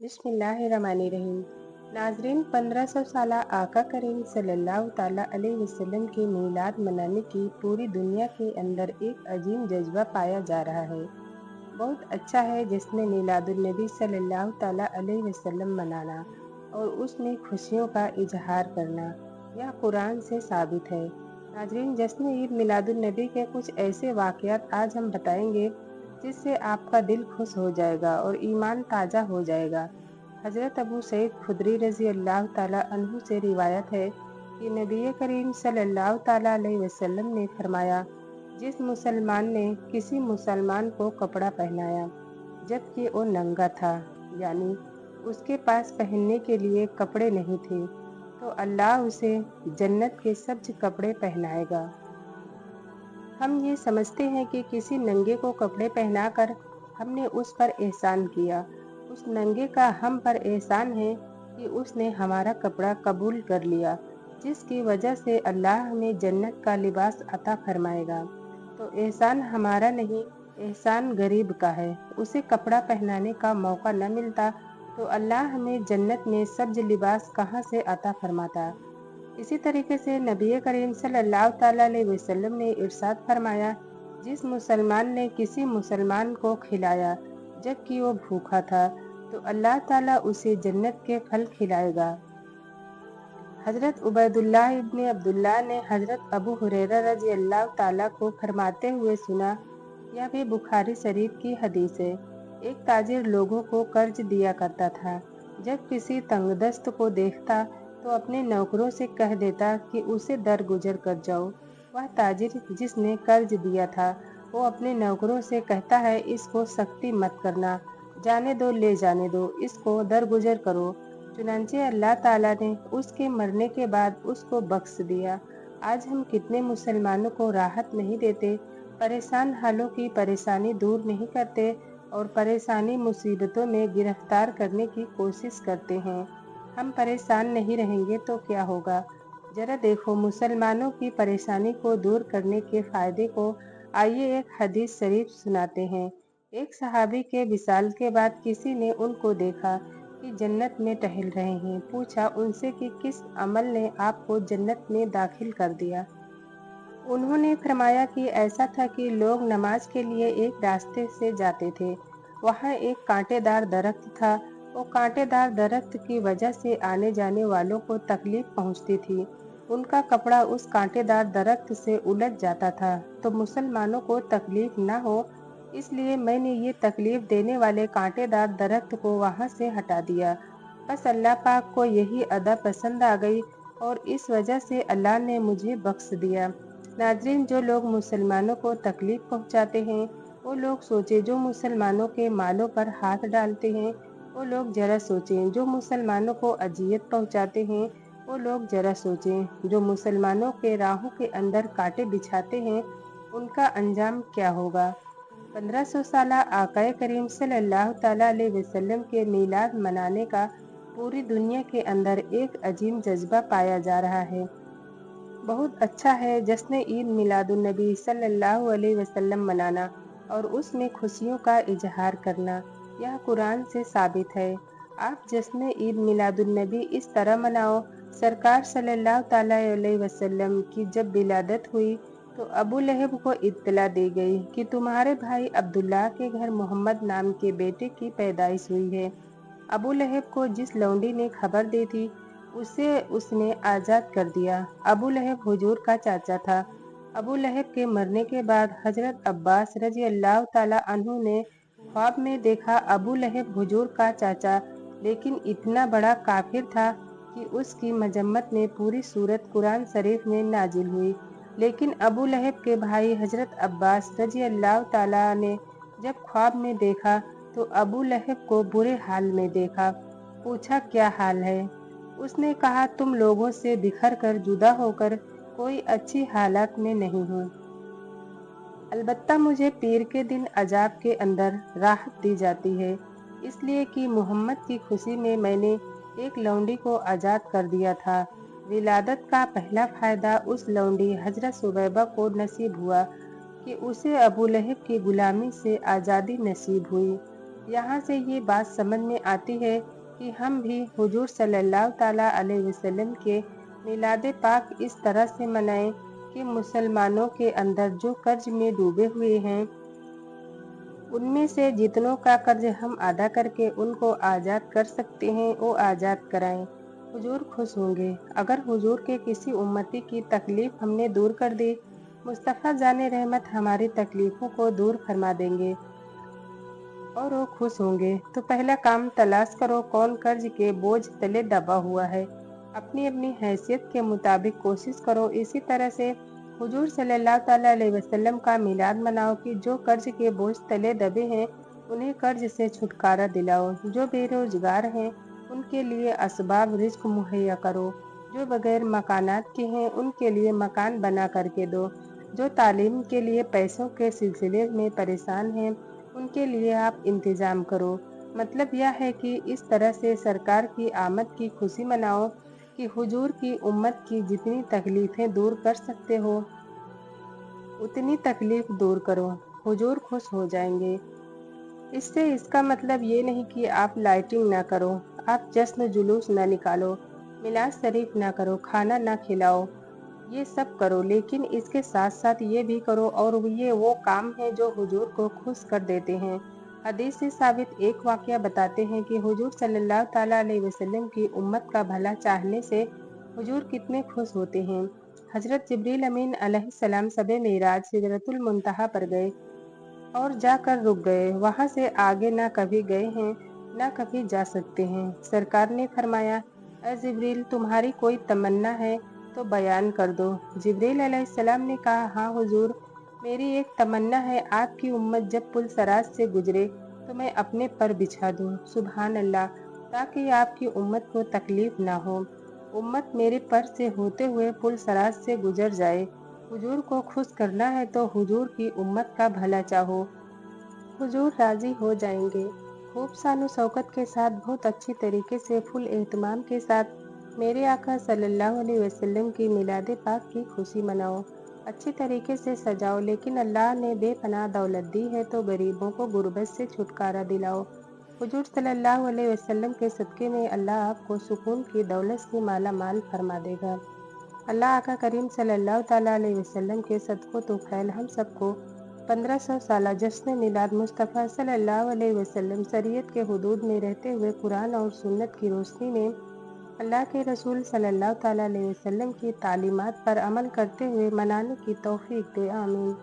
बिस्मिल्लाहिर्रहमानिर्रहीम। नाजरीन, 1500 साल आका करीम सल्लल्लाहु ताला अलैहि वसल्लम की मीलाद मनाने की पूरी दुनिया के अंदर एक अजीम जज्बा पाया जा रहा है। बहुत अच्छा है जिसने मीलादुन नबी सल्लल्लाहु ताला अलैहि वसल्लम मनाना और उसमें खुशियों का इजहार करना, यह कुरान से साबित है। नाजरीन, जश्न ईद मिलादुन नबी के कुछ ऐसे वाक़यात आज हम बताएंगे जिससे आपका दिल खुश हो जाएगा और ईमान ताज़ा हो जाएगा। हज़रत अबू सईद खुदरी रज़ी अल्लाह ताला अन्हु से रिवायत है कि नबी करीम सल्लल्लाहु ताला अलैहि वसल्लम ने फरमाया, जिस मुसलमान ने किसी मुसलमान को कपड़ा पहनाया जबकि वो नंगा था, यानी उसके पास पहनने के लिए कपड़े नहीं थे, तो अल्लाह उसे जन्नत के सब्ज कपड़े पहनाएगा। हम ये समझते हैं कि किसी नंगे को कपड़े पहनाकर हमने उस पर एहसान किया। उस नंगे का हम पर एहसान है कि उसने हमारा कपड़ा कबूल कर लिया, जिसकी वजह से अल्लाह हमें जन्नत का लिबास अता फरमाएगा। तो एहसान हमारा नहीं, एहसान गरीब का है। उसे कपड़ा पहनाने का मौका न मिलता तो अल्लाह हमें जन्नत में सब्ज लिबास कहाँ से अता फरमाता। इसी तरीके से नबी करीम सल्लल्लाहु ताला अलैहि वसल्लम ने इरशाद फरमाया, जिस मुसलमान ने किसी मुसलमान को खिलाया जबकि वो भूखा था, तो अल्लाह ताला उसे जन्नत के फल खिलाएगा। हजरत उबैदुल्लाह इब्ने अब्दुल्लाह ने हजरत अबू हुरैरा रजी अल्लाह ताला को फरमाते हुए सुना, यह भी बुखारी शरीफ की हदीस है। एक ताजिर लोगों को कर्ज दिया करता था। जब किसी तंगदस्त को देखता तो अपने नौकरों से कह देता कि उसे दरगुजर कर जाओ। वह ताजिर जिसने कर्ज दिया था वो अपने नौकरों से कहता है, इसको सख्ती मत करना, जाने दो, ले जाने दो, इसको दरगुजर करो। चुनांचे अल्लाह ताला ने उसके मरने के बाद उसको बख्श दिया। आज हम कितने मुसलमानों को राहत नहीं देते, परेशान हालों की परेशानी दूर नहीं करते और परेशानी मुसीबतों में गिरफ्तार करने की कोशिश करते हैं। हम परेशान नहीं रहेंगे तो क्या होगा? जरा देखो मुसलमानों की परेशानी को दूर करने के फायदे को। आइए एक हदीस शरीफ सुनाते हैं। एक सहाबी के विसाल के बाद किसी ने उनको देखा कि जन्नत में टहल रहे हैं। पूछा उनसे कि किस अमल ने आपको जन्नत में दाखिल कर दिया। उन्होंने फरमाया कि ऐसा था कि लोग नमाज के लिए एक रास्ते से जाते थे। वहाँ एक कांटेदार दरख्त था। वो कांटेदार दरख्त की वजह से आने जाने वालों को तकलीफ पहुँचती थी। उनका कपड़ा उस कांटेदार दरख्त से उलझ जाता था, तो मुसलमानों को तकलीफ न हो, इसलिए मैंने ये तकलीफ देने वाले कांटेदार दरख्त को वहाँ से हटा दिया। बस अल्लाह पाक को यही अदा पसंद आ गई और इस वजह से अल्लाह ने मुझे बख्श दिया। नाजरीन, जो लोग मुसलमानों को तकलीफ पहुंचाते हैं, वो लोग सोचें। जो मुसलमानों के मालों पर हाथ डालते हैं, वो लोग जरा सोचें। जो मुसलमानों को अजियत पहुंचाते हैं, वो लोग जरा सोचें। जो मुसलमानों के राहों के अंदर कांटे बिछाते हैं, उनका अंजाम क्या होगा। 1500 साल आकाए करीम सल्लल्लाहु ताला अलैहि वसल्लम के मीलाद मनाने का पूरी दुनिया के अंदर एक अजीम जज्बा पाया जा रहा है। बहुत अच्छा है जश्न ईद मिलादुन नबी सल्लल्लाहु अलैहि वसल्लम मनाना और उसमें खुशियों का इजहार करना, यह कुरान से साबित है। आप जश्न ईद मिलादुन नबी इस तरह मनाओ। सरकार सल्लल्लाहु ताला अलैहि वसल्लम की जब विलादत हुई तो अबू लहब को इत्तला दी गई कि तुम्हारे भाई अब्दुल्लाह के घर मोहम्मद नाम के बेटे की पैदाइश हुई है। अबू लहब को जिस लौंडी ने खबर दी थी उसे उसने आज़ाद कर दिया। अबू लहब हुजूर का चाचा था। अबू लहब के मरने के बाद हजरत अब्बास रजी अल्लाह ताला अन्हु ने ख्वाब में देखा अबू लहब हुजूर का चाचा, लेकिन इतना बड़ा काफिर था कि उसकी मजम्मत में पूरी सूरत कुरान शरीफ में नाजिल हुई। लेकिन अबू लहब के भाई हजरत अब्बास रजी अल्लाह ताला ने जब ख्वाब में देखा तो अबू लहब को बुरे हाल में देखा। पूछा क्या हाल है? उसने कहा तुम लोगों से बिखर कर जुदा होकर कोई अच्छी हालत में नहीं हूँ। अलबत्ता मुझे पीर के दिन अजाब के अंदर राहत दी जाती है, इसलिए कि मोहम्मद की खुशी में मैंने एक लौंडी को आज़ाद कर दिया था। विलादत का पहला फ़ायदा उस लौंडी हजरत सुबैबा को नसीब हुआ कि उसे अबू लहब की गुलामी से आज़ादी नसीब हुई। यहाँ से ये बात समझ में आती है कि हम भी हुजूर सल्लल्लाहु ताला अलैहि वसल्लम के मिलाद पाक इस तरह से मनाएं कि मुसलमानों के अंदर जो कर्ज में डूबे हुए हैं, उनमें से जितनों का कर्ज हम अदा करके उनको आज़ाद कर सकते हैं, वो आज़ाद कराएं। हुजूर खुश होंगे। अगर हुजूर के किसी उम्मती की तकलीफ हमने दूर कर दी, मुस्तफ़ा जाने रहमत हमारी तकलीफ़ों को दूर फरमा देंगे और वो खुश होंगे। तो पहला काम तलाश करो कौन कर्ज के बोझ तले दबा हुआ है। अपनी अपनी हैसियत के मुताबिक कोशिश करो। इसी तरह से हुजूर सल्लल्लाहु ताला अलैहि वसल्लम का मिलाद मनाओ कि जो कर्ज के बोझ तले दबे हैं उन्हें कर्ज से छुटकारा दिलाओ। जो बेरोजगार हैं उनके लिए असबाब रिज्क मुहैया करो। जो बगैर मकानात के हैं उनके लिए मकान बना करके दो। जो तालीम के लिए पैसों के सिलसिले में परेशान हैं उनके लिए आप इंतज़ाम करो। मतलब यह है कि इस तरह से सरकार की आमद की खुशी मनाओ कि हुजूर की उम्मत की जितनी तकलीफ़ें दूर कर सकते हो उतनी तकलीफ़ दूर करो। हुजूर खुश हो जाएंगे। इससे इसका मतलब ये नहीं कि आप लाइटिंग ना करो, आप जश्न जुलूस ना निकालो, मिलाद शरीफ ना करो, खाना ना खिलाओ, ये सब करो, लेकिन इसके साथ साथ ये भी करो और ये वो काम है जो हुजूर को खुश कर देते हैं। हदीस से साबित एक वाकया बताते हैं कि हुजूर सल्लल्लाहु ताला अलैहि वसल्लम की उम्मत का भला चाहने से हुजूर कितने खुश होते हैं। हजरत जिब्रील अमीन अलैहिस्सलाम सबे मेराज सिदरतुल मुंतहा पर गए और जाकर रुक गए। वहां से आगे ना कभी गए हैं ना कभी जा सकते हैं। सरकार ने फरमाया, ऐ जिब्रील, तुम्हारी कोई तमन्ना है तो बयान कर दो। जिब्रील अलैहिस्सलाम ने कहा, हाँ हुजूर, मेरी एक तमन्ना है, आपकी उम्मत जब पुल सराज से गुजरे तो मैं अपने पर बिछा दूं। सुभान अल्लाह, ताकि आपकी उम्मत को तकलीफ ना हो। उम्मत मेरे पर से होते हुए पुल सराज से गुजर जाए। हुजूर को खुश करना है तो हुजूर की उम्मत का भला चाहो, हुजूर राजी हो जाएंगे। खूब शान शौकत के साथ, बहुत अच्छी तरीके से, फुल एहतमाम के साथ मेरे आका सल्लल्लाहु अलैहि वसल्लम की मिलाद पाक की खुशी मनाओ। अच्छी तरीके से सजाओ, लेकिन अल्लाह ने बेपनाह दौलत दी है तो गरीबों को गुर्बत से छुटकारा दिलाओ। हुजूर सल्लल्लाहु अलैहि वसल्लम के सदक़े में अल्लाह आपको सुकून की दौलत से माला माल फरमा देगा। अल्लाह आका करीम सल्लल्लाहु ताला अलैहि वसल्लम के सदक़ों तो फैल हम सबको 1500 साला जश्न मिलाद मुस्तफ़ा सल्लल्लाहु अलैहि वसल्लम शरीयत के हुदूद में रहते हुए कुरान और सुन्नत की रोशनी में अल्लाह के रसूल सल्लल्लाहु ताला अलैहि वसल्लम की तालीमात पर अमल करते हुए मनाने की तौफीक दे। आमीन।